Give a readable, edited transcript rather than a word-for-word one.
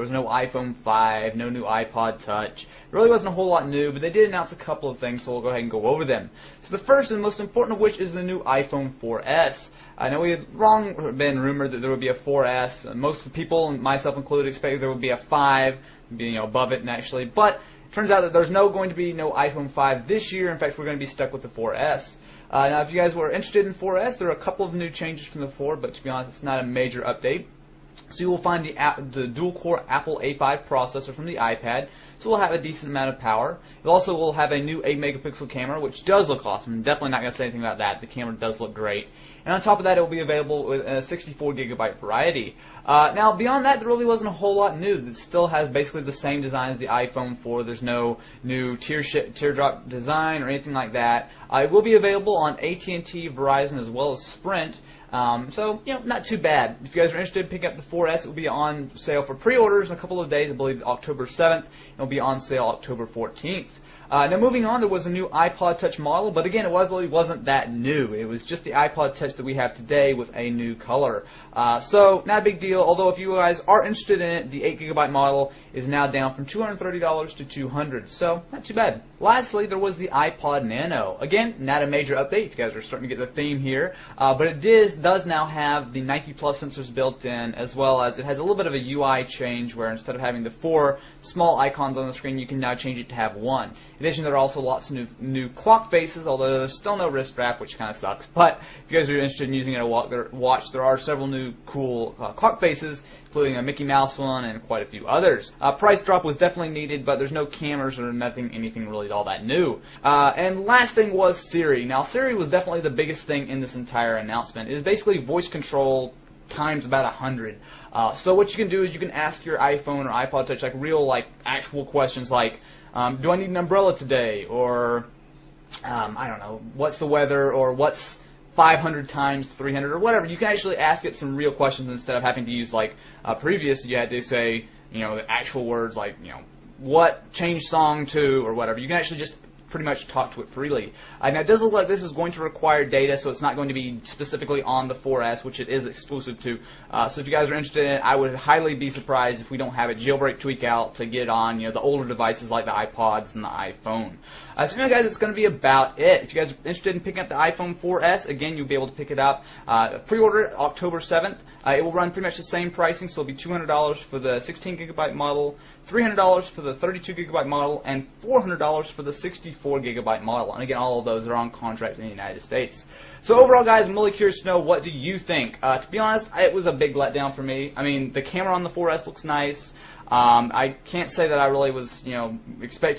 was no iPhone 5, no new iPod Touch. It really wasn't a whole lot new, but they did announce a couple of things, so we'll go ahead and go over them. So the first and most important of which is the new iPhone 4S. I know we had been rumored that there would be a 4S. Most people, myself included, expected there would be a 5, above it naturally. But it turns out that there's going to be no iPhone 5 this year. In fact, we're going to be stuck with the 4S. Now, if you guys were interested in 4S, there are a couple of new changes from the 4, but to be honest, it's not a major update. So you will find the dual-core Apple A5 processor from the iPad, so we'll have a decent amount of power. It also will have a new 8-megapixel camera, which does look awesome. I'm definitely not going to say anything about that. The camera does look great. And on top of that, it will be available with a 64GB variety. Now, beyond that, there really wasn't a whole lot new. It still has basically the same design as the iPhone 4. There's no new teardrop design or anything like that. It will be available on AT&T, Verizon, as well as Sprint. So, not too bad. If you guys are interested in picking up the 4S, it will be on sale for pre-orders in a couple of days. I believe October 7th. It will be on sale October 14th. Now moving on, there was a new iPod Touch model, but again, it really wasn't that new. It was just the iPod Touch that we have today with a new color. So, not a big deal, although if you guys are interested in it, the 8GB model is now down from $230 to $200, so not too bad. Lastly, there was the iPod Nano. Again, not a major update, if you guys are starting to get the theme here, but it does now have the Nike Plus sensors built in, as well as it has a little bit of a UI change where instead of having the 4 small icons on the screen, you can now change it to have 1. In addition, there are also lots of new clock faces, although there's still no wrist strap, which kind of sucks. But if you guys are interested in using it a watch, there are several new cool clock faces, including a Mickey Mouse one and quite a few others. Price drop was definitely needed, but there's no cameras or anything really all that new. And last thing was Siri. Now, Siri was definitely the biggest thing in this entire announcement. It is basically voice control times about 100. So what you can do is you can ask your iPhone or iPod Touch real actual questions like, do I need an umbrella today? Or, I don't know, what's the weather? Or what's 500 times 300? Or whatever. You can actually ask it some real questions instead of having to use, previous, you had to say, the actual words what change song to or whatever. You can actually just pretty much talk to it freely. Now, it does look like this is going to require data, so it's not going to be specifically on the 4S, which it is exclusive to. So if you guys are interested in it, I would highly be surprised if we don't have a jailbreak tweak out to get it on the older devices like the iPods and the iPhone. So guys, it's going to be about it. If you guys are interested in picking up the iPhone 4S, again, you'll be able to pick it up. Pre-order it October 7th. It will run pretty much the same pricing, so it'll be $200 for the 16GB model, $300 for the 32GB model, and $400 for the 64GB model. And again, all of those are on contract in the United States. So overall, guys, I'm really curious to know, what do you think? To be honest, it was a big letdown for me. I mean, the camera on the 4S looks nice. I can't say that I really was, expecting